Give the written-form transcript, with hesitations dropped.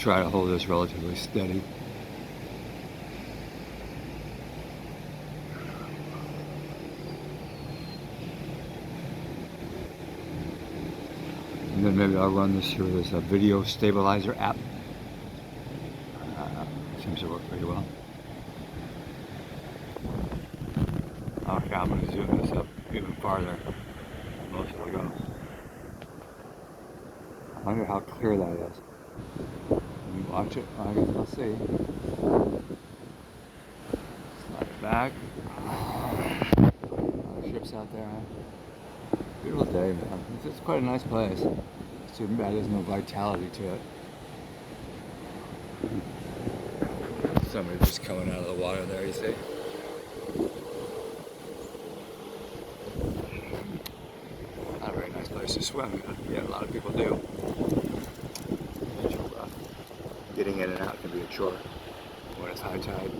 try to hold this relatively steady. And then maybe I'll run this through this video stabilizer app. Seems to work pretty well. Okay, I'm going to zoom this up even farther. Most will go. I wonder how clear that is. Can you watch it? I guess we'll see. Slide it back. Ships out there. Beautiful day, man. It's quite a nice place. It's too bad there's no vitality to it. Somebody just coming out of the water there, you see. Not a very nice place to swim. Yeah, a lot of people do. Getting in and out can be a chore when it's high tide.